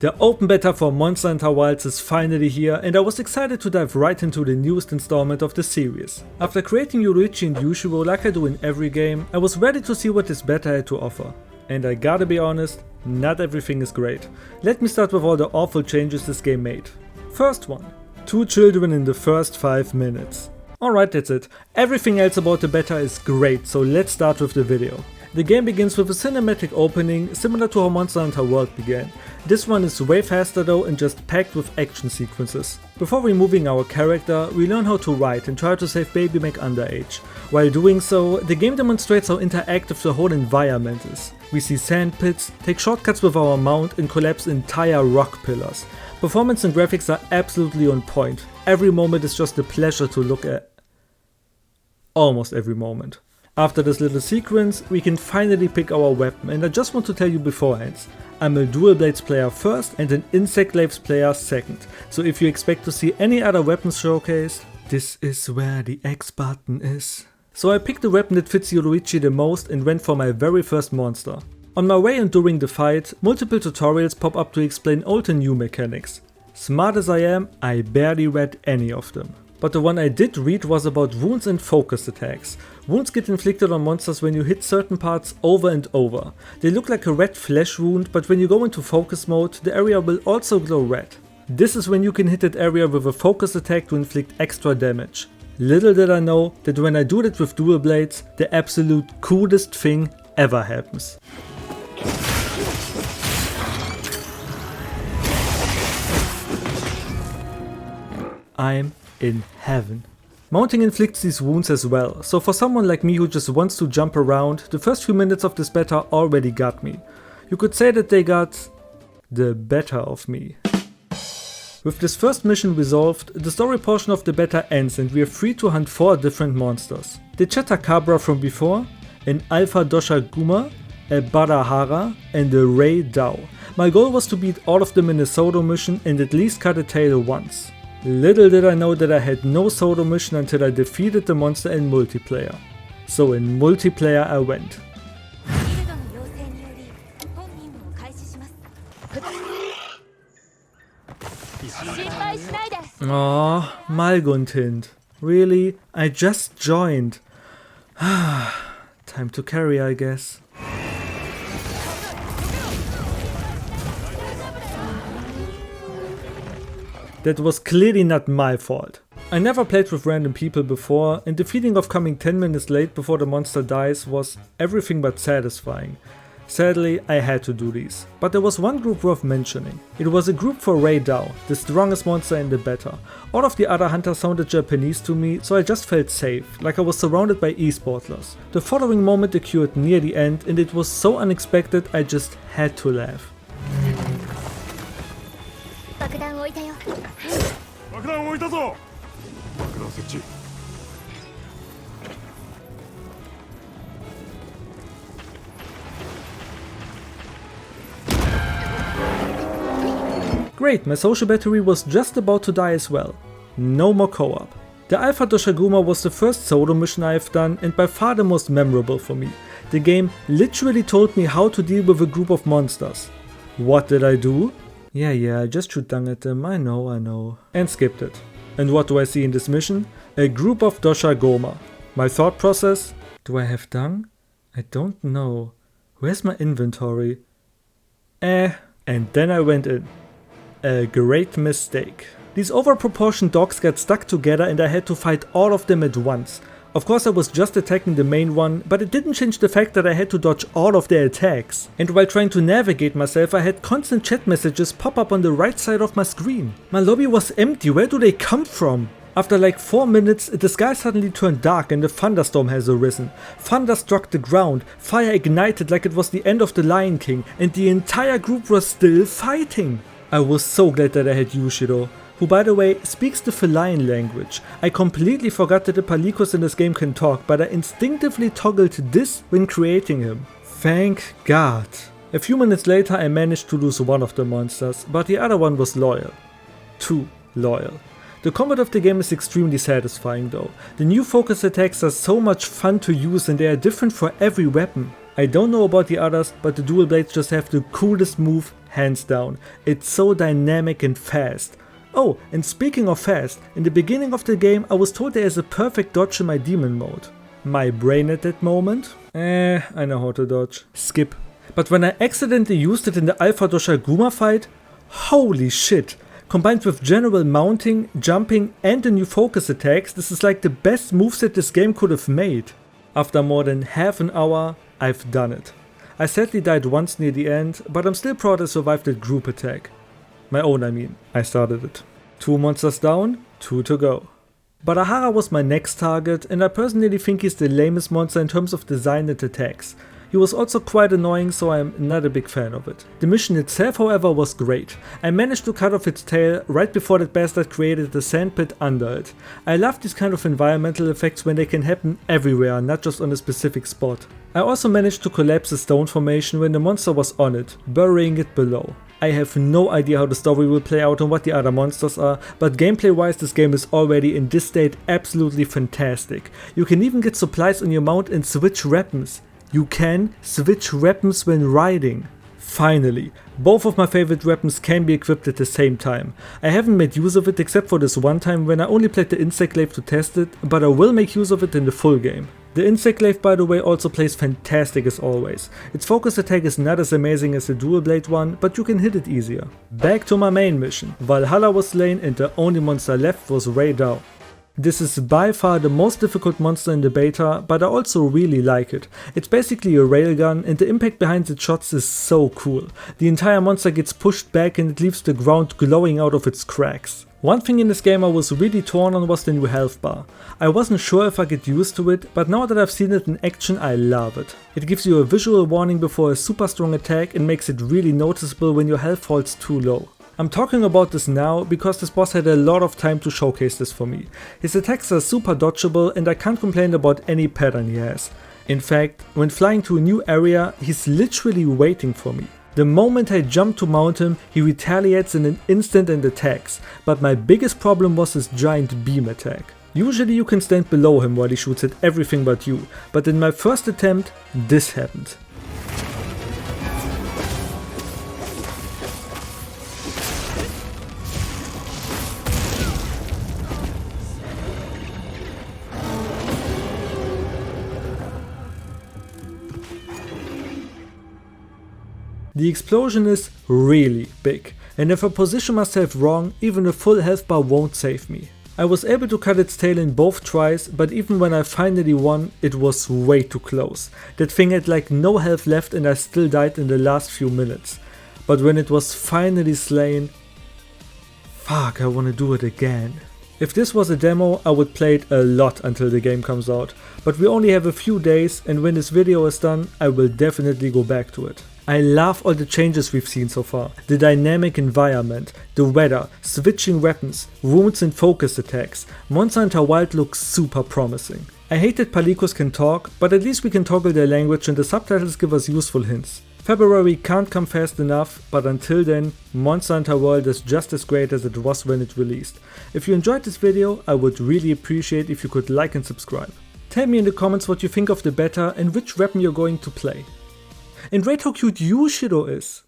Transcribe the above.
The open beta for Monster Hunter Wilds is finally here, and I was excited to dive right into the newest installment of the series. After creating Yuuuuuuuuushiro and Yuuuuuuuushiro like I do in every game, I was ready to see what this beta had to offer. And I gotta be honest, not everything is great. Let me start with all the awful changes this game made. First one, 2 children in the first 5 minutes. Alright, that's it. Everything else about the beta is great, so let's start with the video. The game begins with a cinematic opening similar to how Monster Hunter World began. This one is way faster though and just packed with action sequences. Before removing our character, we learn how to ride and try to save Baby Mac underage. While doing so, the game demonstrates how interactive the whole environment is. We see sand pits, take shortcuts with our mount and collapse entire rock pillars. Performance and graphics are absolutely on point. Every moment is just a pleasure to look at. Almost every moment. After this little sequence, we can finally pick our weapon, and I just want to tell you beforehand, I'm a dual blades player first and an insect glaives player second, so if you expect to see any other weapons showcased, this is where the X button is. So I picked the weapon that fits Yuuuuuuuushiro the most and went for my very first monster. On my way and during the fight, multiple tutorials pop up to explain old and new mechanics. Smart as I am, I barely read any of them. But the one I did read was about wounds and focus attacks. Wounds get inflicted on monsters when you hit certain parts over and over. They look like a red flesh wound, but when you go into focus mode, the area will also glow red. This is when you can hit that area with a focus attack to inflict extra damage. Little did I know that when I do that with dual blades, the absolute coolest thing ever happens. I'm in heaven. Mounting inflicts these wounds as well, so for someone like me who just wants to jump around, the first few minutes of this beta already got me. You could say that they got the better of me. With this first mission resolved, the story portion of the beta ends and we are free to hunt 4 different monsters. The Chocobo from before, an Alpha Doshaguma, a Balahara and a Rey Dau. My goal was to beat all of them in a solo mission and at least cut a tail once. Little did I know that I had no solo mission until I defeated the monster in multiplayer. So in multiplayer I went. Aww, Malguntint. Really? I just joined. Time to carry, I guess. That was clearly not my fault. I never played with random people before, and the feeling of coming 10 minutes late before the monster dies was everything but satisfying. Sadly, I had to do these. But there was one group worth mentioning. It was a group for Rey Dau, the strongest monster in the beta. All of the other hunters sounded Japanese to me, so I just felt safe, like I was surrounded by e-sportlers. The following moment occurred near the end, and it was so unexpected I just had to laugh. Great, my social battery was just about to die as well. No more co-op. The Alpha Doshaguma was the first solo mission I've done and by far the most memorable for me. The game literally told me how to deal with a group of monsters. What did I do? Yeah, I just shoot dung at them, I know. And skipped it. And what do I see in this mission? A group of Doshaguma. My thought process? Do I have dung? I don't know. Where's my inventory? And then I went in. A great mistake. These overproportioned dogs got stuck together and I had to fight all of them at once. Of course I was just attacking the main one, but it didn't change the fact that I had to dodge all of their attacks. And while trying to navigate myself, I had constant chat messages pop up on the right side of my screen. My lobby was empty, where do they come from? After like 4 minutes, the sky suddenly turned dark and a thunderstorm has arisen. Thunder struck the ground, fire ignited like it was the end of the Lion King, and the entire group was still fighting. I was so glad that I had Yuuuuuuushiro, who by the way speaks the feline language. I completely forgot that the Palicos in this game can talk, but I instinctively toggled this when creating him. Thank God. A few minutes later I managed to lose one of the monsters, but the other one was loyal. Too loyal. The combat of the game is extremely satisfying though. The new focus attacks are so much fun to use and they are different for every weapon. I don't know about the others, but the dual blades just have the coolest move hands down. It's so dynamic and fast. Oh, and speaking of fast, in the beginning of the game I was told there is a perfect dodge in my demon mode. My brain at that moment? I know how to dodge. Skip. But when I accidentally used it in the Alpha Doshaguma fight, holy shit! Combined with general mounting, jumping and the new focus attacks, this is like the best moveset this game could have made. After more than half an hour, I've done it. I sadly died once near the end, but I'm still proud I survived that group attack. My own, I mean. I started it. 2 monsters down, 2 to go. Balahara was my next target, and I personally think he's the lamest monster in terms of design and attacks. He was also quite annoying, so I'm not a big fan of it. The mission itself, however, was great. I managed to cut off its tail right before that bastard created the sand pit under it. I love these kind of environmental effects when they can happen everywhere, not just on a specific spot. I also managed to collapse the stone formation when the monster was on it, burying it below. I have no idea how the story will play out and what the other monsters are, but gameplay wise this game is already in this state absolutely fantastic. You can even get supplies on your mount and switch weapons. You can switch weapons when riding. Finally, both of my favorite weapons can be equipped at the same time. I haven't made use of it except for this one time when I only played the insect glaive to test it, but I will make use of it in the full game. The insect glaive, by the way, also plays fantastic as always. Its focus attack is not as amazing as the dual blade one, but you can hit it easier. Back to my main mission. Valhalla was slain and the only monster left was Rey Dau. This is by far the most difficult monster in the beta, but I also really like it. It's basically a railgun and the impact behind its shots is so cool. The entire monster gets pushed back and it leaves the ground glowing out of its cracks. One thing in this game I was really torn on was the new health bar. I wasn't sure if I get used to it, but now that I've seen it in action I love it. It gives you a visual warning before a super strong attack and makes it really noticeable when your health falls too low. I'm talking about this now because this boss had a lot of time to showcase this for me. His attacks are super dodgeable and I can't complain about any pattern he has. In fact, when flying to a new area, he's literally waiting for me. The moment I jump to mount him, he retaliates in an instant and attacks, but my biggest problem was his giant beam attack. Usually you can stand below him while he shoots at everything but you, but in my first attempt, this happened. The explosion is really big, and if I position myself wrong, even a full health bar won't save me. I was able to cut its tail in both tries, but even when I finally won, it was way too close. That thing had like no health left and I still died in the last few minutes. But when it was finally slain, fuck, I wanna do it again. If this was a demo, I would play it a lot until the game comes out, but we only have a few days and when this video is done, I will definitely go back to it. I love all the changes we've seen so far. The dynamic environment, the weather, switching weapons, wounds and focus attacks. Monster Hunter Wilds looks super promising. I hate that Palicos can talk, but at least we can toggle their language and the subtitles give us useful hints. February can't come fast enough, but until then, Monster Hunter World is just as great as it was when it released. If you enjoyed this video, I would really appreciate if you could like and subscribe. Tell me in the comments what you think of the beta and which weapon you're going to play. And rate how cute Yuuuuuuuushiro is.